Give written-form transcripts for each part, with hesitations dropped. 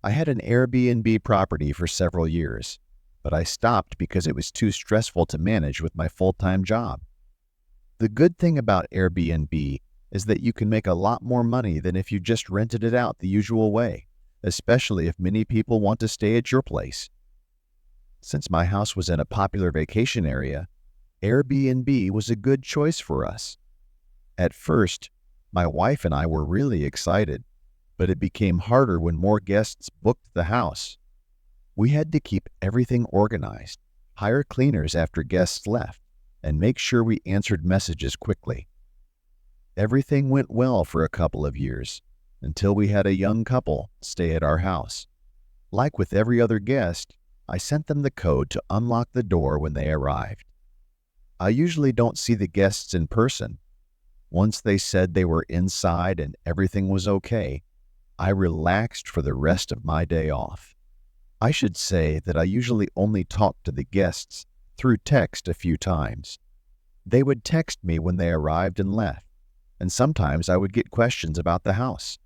I had an Airbnb property for several years, but I stopped because it was too stressful to manage with my full-time job. The good thing about Airbnb is that you can make a lot more money than if you just rented it out the usual way, especially if many people want to stay at your place. Since my house was in a popular vacation area, Airbnb was a good choice for us. At first, my wife and I were really excited, but it became harder when more guests booked the house. We had to keep everything organized, hire cleaners after guests left, and make sure we answered messages quickly. Everything went well for a couple of years, until we had a young couple stay at our house. Like with every other guest, I sent them the code to unlock the door when they arrived. I usually don't see the guests in person. Once they said they were inside and everything was okay, I relaxed for the rest of my day off. I should say that I usually only talked to the guests through text a few times. They would text me when they arrived and left, and sometimes I would get questions about the house.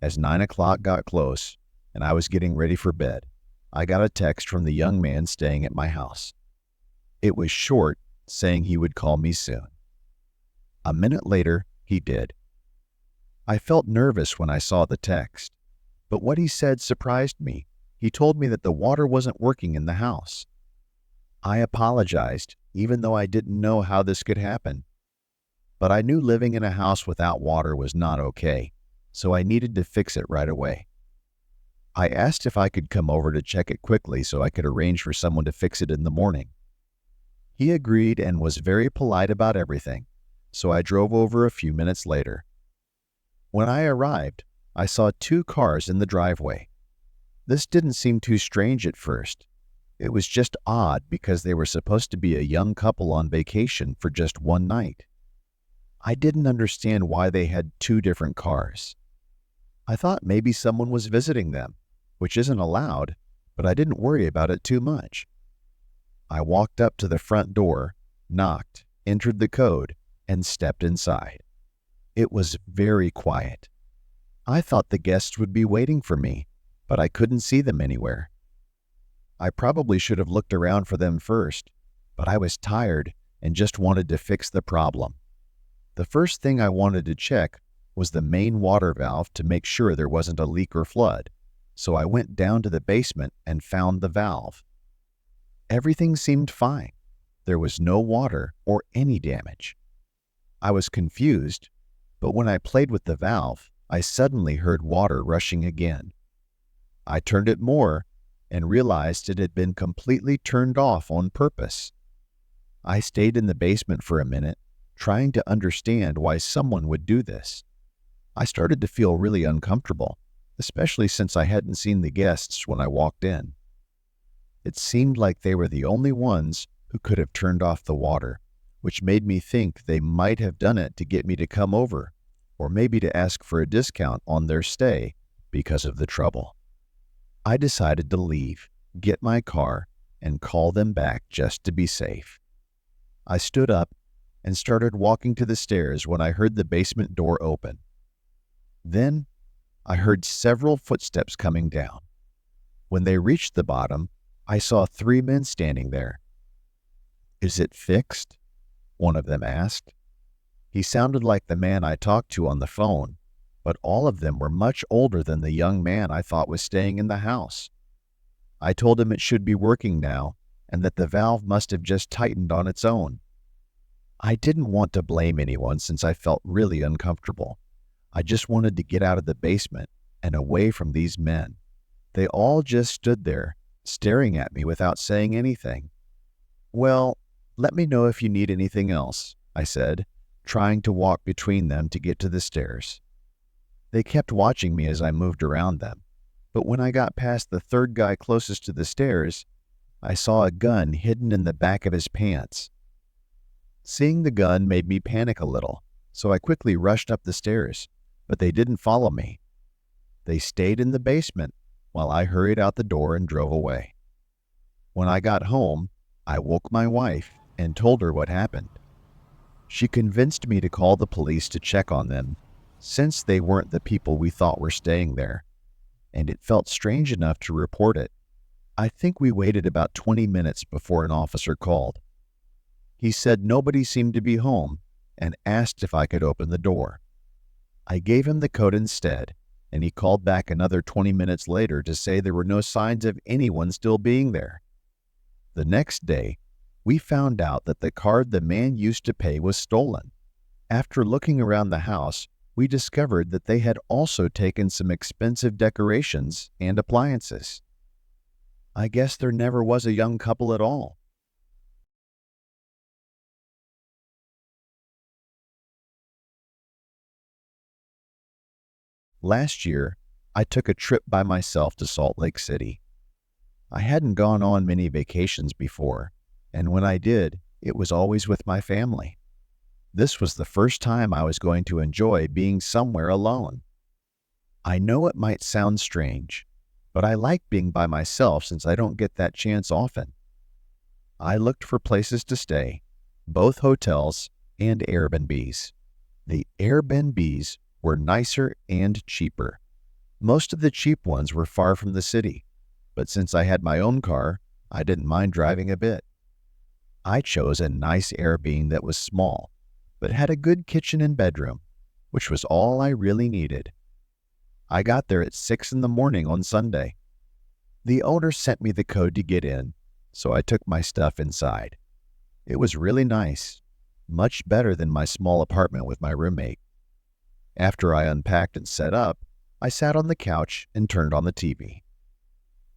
As 9 o'clock got close and I was getting ready for bed, I got a text from the young man staying at my house. It was short, saying he would call me soon. A minute later, he did. I felt nervous when I saw the text, but what he said surprised me. He told me that the water wasn't working in the house. I apologized, even though I didn't know how this could happen. But I knew living in a house without water was not okay, so I needed to fix it right away. I asked if I could come over to check it quickly so I could arrange for someone to fix it in the morning. He agreed and was very polite about everything, so I drove over a few minutes later. When I arrived, I saw 2 cars in the driveway. This didn't seem too strange at first. It was just odd because they were supposed to be a young couple on vacation for just one night. I didn't understand why they had 2 different cars. I thought maybe someone was visiting them, which isn't allowed, but I didn't worry about it too much. I walked up to the front door, knocked, entered the code, and stepped inside. It was very quiet. I thought the guests would be waiting for me, but I couldn't see them anywhere. I probably should have looked around for them first, but I was tired and just wanted to fix the problem. The first thing I wanted to check was the main water valve to make sure there wasn't a leak or flood, so I went down to the basement and found the valve. Everything seemed fine. There was no water or any damage. I was confused, but when I played with the valve, I suddenly heard water rushing again. I turned it more and realized it had been completely turned off on purpose. I stayed in the basement for a minute, trying to understand why someone would do this. I started to feel really uncomfortable, especially since I hadn't seen the guests when I walked in. It seemed like they were the only ones who could have turned off the water, which made me think they might have done it to get me to come over, or maybe to ask for a discount on their stay because of the trouble. I decided to leave, get my car, and call them back just to be safe. I stood up and started walking to the stairs when I heard the basement door open. Then I heard several footsteps coming down. When they reached the bottom, I saw 3 men standing there. "Is it fixed?" one of them asked. He sounded like the man I talked to on the phone, but all of them were much older than the young man I thought was staying in the house. I told him it should be working now and that the valve must have just tightened on its own. I didn't want to blame anyone since I felt really uncomfortable. I just wanted to get out of the basement and away from these men. They all just stood there, staring at me without saying anything. "Well, let me know if you need anything else," I said, trying to walk between them to get to the stairs. They kept watching me as I moved around them, but when I got past the 3rd guy closest to the stairs, I saw a gun hidden in the back of his pants. Seeing the gun made me panic a little, so I quickly rushed up the stairs, but they didn't follow me. They stayed in the basement while I hurried out the door and drove away. When I got home, I woke my wife and told her what happened. She convinced me to call the police to check on them, since they weren't the people we thought were staying there. and it felt strange enough to report it. I think we waited about 20 minutes before an officer called. He said nobody seemed to be home and asked if I could open the door. I gave him the code instead, and he called back another 20 minutes later to say there were no signs of anyone still being there. The next day, we found out that the card the man used to pay was stolen. After looking around the house, we discovered that they had also taken some expensive decorations and appliances. I guess there never was a young couple at all. Last year, I took a trip by myself to Salt Lake City. I hadn't gone on many vacations before, and when I did, it was always with my family. This was the first time I was going to enjoy being somewhere alone. I know it might sound strange, but I like being by myself since I don't get that chance often. I looked for places to stay, both hotels and Airbnbs. The Airbnbs were nicer and cheaper. Most of the cheap ones were far from the city, but since I had my own car, I didn't mind driving a bit. I chose a nice Airbnb that was small, but had a good kitchen and bedroom, which was all I really needed. I got there at 6 in the morning on Sunday. The owner sent me the code to get in, so I took my stuff inside. It was really nice, much better than my small apartment with my roommate. After I unpacked and set up, I sat on the couch and turned on the TV.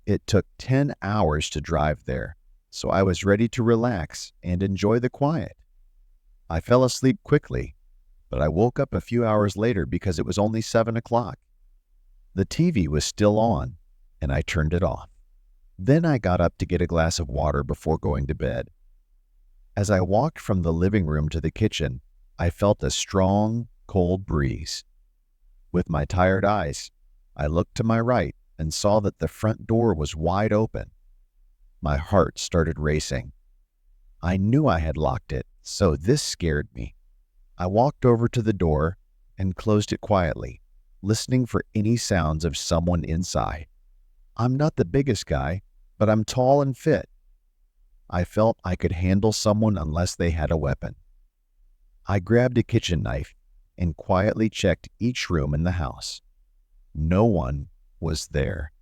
It took 10 hours to drive there, so I was ready to relax and enjoy the quiet. I fell asleep quickly, but I woke up a few hours later because it was only 7 o'clock. The TV was still on, and I turned it off. Then I got up to get a glass of water before going to bed. As I walked from the living room to the kitchen, I felt a strong, cold breeze. With my tired eyes, I looked to my right and saw that the front door was wide open. My heart started racing. I knew I had locked it, so this scared me. I walked over to the door and closed it quietly, listening for any sounds of someone inside. I'm not the biggest guy, but I'm tall and fit. I felt I could handle someone unless they had a weapon. I grabbed a kitchen knife and quietly checked each room in the house. No one was there.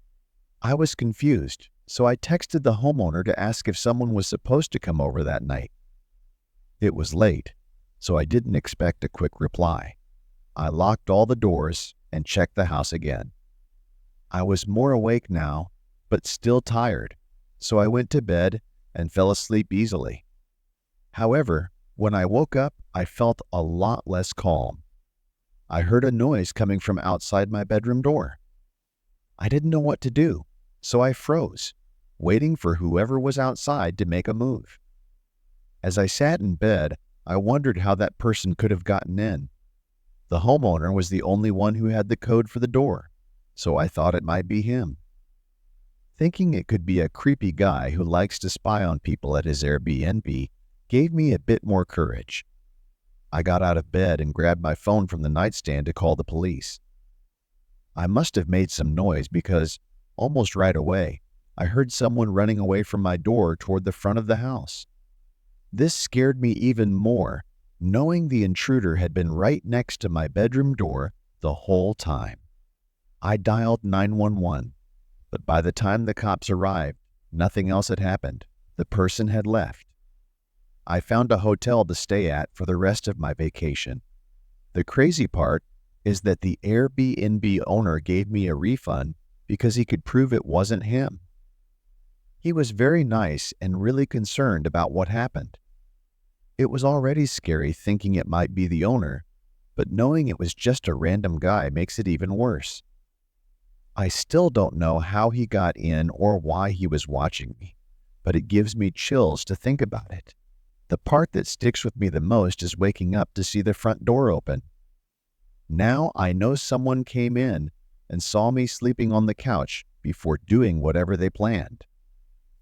I was confused, so I texted the homeowner to ask if someone was supposed to come over that night. It was late, so I didn't expect a quick reply. I locked all the doors and checked the house again. I was more awake now, but still tired, so I went to bed and fell asleep easily. However, when I woke up, I felt a lot less calm. I heard a noise coming from outside my bedroom door. I didn't know what to do, so I froze, waiting for whoever was outside to make a move. As I sat in bed, I wondered how that person could have gotten in. The homeowner was the only one who had the code for the door, so I thought it might be him. Thinking it could be a creepy guy who likes to spy on people at his Airbnb gave me a bit more courage. I got out of bed and grabbed my phone from the nightstand to call the police. I must have made some noise because, almost right away, I heard someone running away from my door toward the front of the house. This scared me even more, knowing the intruder had been right next to my bedroom door the whole time. I dialed 911, but by the time the cops arrived, nothing else had happened. The person had left. I found a hotel to stay at for the rest of my vacation. The crazy part is that the Airbnb owner gave me a refund because he could prove it wasn't him. He was very nice and really concerned about what happened. It was already scary thinking it might be the owner, but knowing it was just a random guy makes it even worse. I still don't know how he got in or why he was watching me, but it gives me chills to think about it. The part that sticks with me the most is waking up to see the front door open. Now I know someone came in and saw me sleeping on the couch before doing whatever they planned.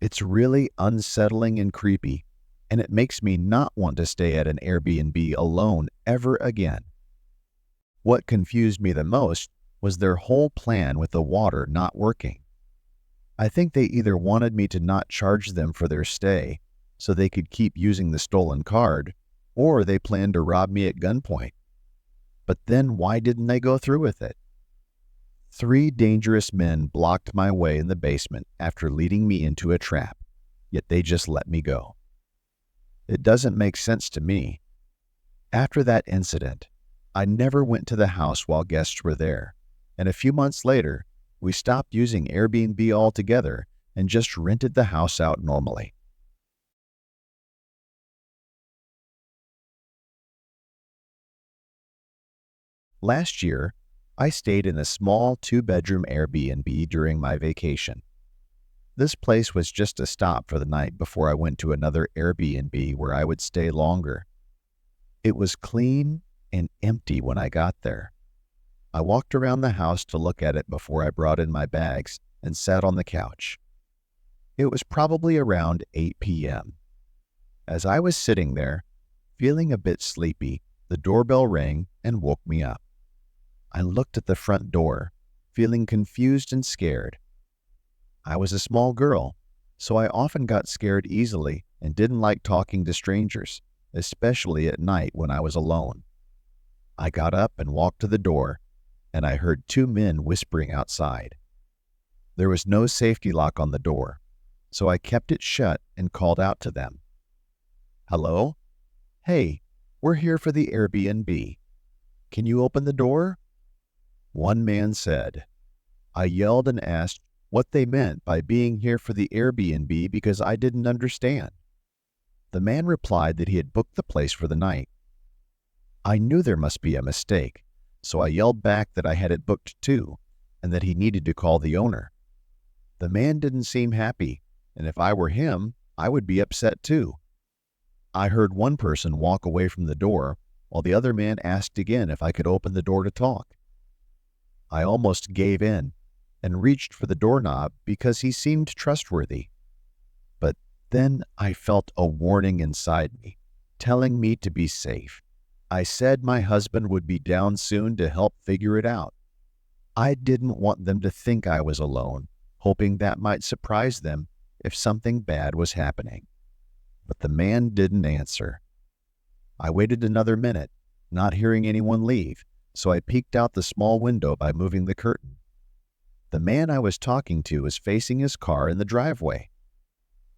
It's really unsettling and creepy, and it makes me not want to stay at an Airbnb alone ever again. What confused me the most was their whole plan with the water not working. I think they either wanted me to not charge them for their stay so they could keep using the stolen card, or they planned to rob me at gunpoint. But then why didn't they go through with it? 3 dangerous men blocked my way in the basement after leading me into a trap, yet they just let me go. It doesn't make sense to me. After that incident, I never went to the house while guests were there, and a few months later, we stopped using Airbnb altogether and just rented the house out normally. Last year, I stayed in a small 2-bedroom Airbnb during my vacation. This place was just a stop for the night before I went to another Airbnb where I would stay longer. It was clean and empty when I got there. I walked around the house to look at it before I brought in my bags and sat on the couch. It was probably around 8 p.m. As I was sitting there, feeling a bit sleepy, the doorbell rang and woke me up. I looked at the front door, feeling confused and scared. I was a small girl, so I often got scared easily and didn't like talking to strangers, especially at night when I was alone. I got up and walked to the door, and I heard 2 men whispering outside. There was no safety lock on the door, so I kept it shut and called out to them. "Hello? Hey, we're here for the Airbnb. Can you open the door?" One man said. I yelled and asked what they meant by being here for the Airbnb because I didn't understand. The man replied that he had booked the place for the night. I knew there must be a mistake, so I yelled back that I had it booked too, and that he needed to call the owner. The man didn't seem happy, and if I were him, I would be upset too. I heard one person walk away from the door, while the other man asked again if I could open the door to talk. I almost gave in and reached for the doorknob because he seemed trustworthy. But then I felt a warning inside me, telling me to be safe. I said my husband would be down soon to help figure it out. I didn't want them to think I was alone, hoping that might surprise them if something bad was happening. But the man didn't answer. I waited another minute, not hearing anyone leave, so I peeked out the small window by moving the curtain. The man I was talking to was facing his car in the driveway.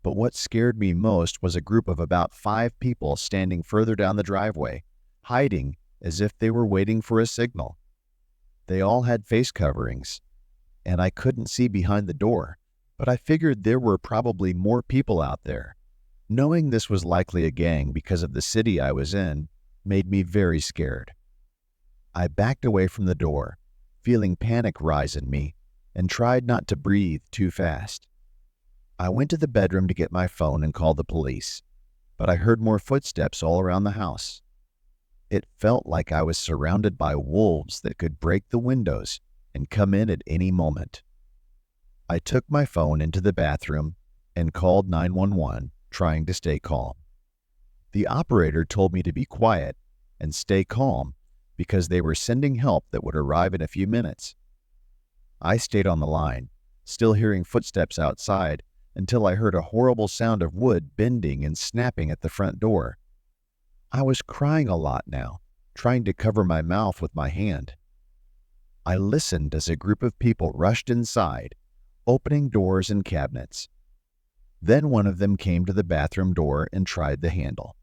But what scared me most was a group of about 5 people standing further down the driveway, hiding as if they were waiting for a signal. They all had face coverings, and I couldn't see behind the door, but I figured there were probably more people out there. Knowing this was likely a gang because of the city I was in made me very scared. I backed away from the door, feeling panic rise in me, and tried not to breathe too fast. I went to the bedroom to get my phone and call the police, but I heard more footsteps all around the house. It felt like I was surrounded by wolves that could break the windows and come in at any moment. I took my phone into the bathroom and called 911, trying to stay calm. The operator told me to be quiet and stay calm because they were sending help that would arrive in a few minutes. I stayed on the line, still hearing footsteps outside, until I heard a horrible sound of wood bending and snapping at the front door. I was crying a lot now, trying to cover my mouth with my hand. I listened as a group of people rushed inside, opening doors and cabinets. Then one of them came to the bathroom door and tried the handle.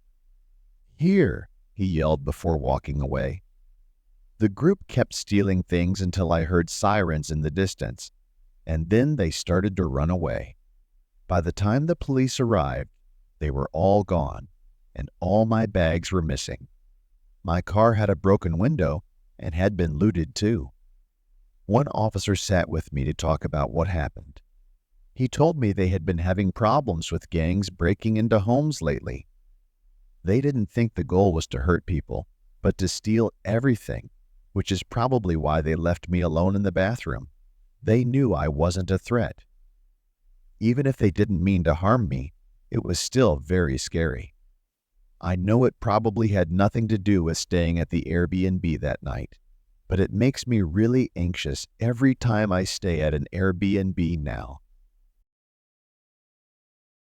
"Here," he yelled before walking away. The group kept stealing things until I heard sirens in the distance, and then they started to run away. By the time the police arrived, they were all gone, and all my bags were missing. My car had a broken window and had been looted too. One officer sat with me to talk about what happened. He told me they had been having problems with gangs breaking into homes lately. They didn't think the goal was to hurt people, but to steal everything, which is probably why they left me alone in the bathroom. They knew I wasn't a threat. Even if they didn't mean to harm me, it was still very scary. I know it probably had nothing to do with staying at the Airbnb that night, but it makes me really anxious every time I stay at an Airbnb now.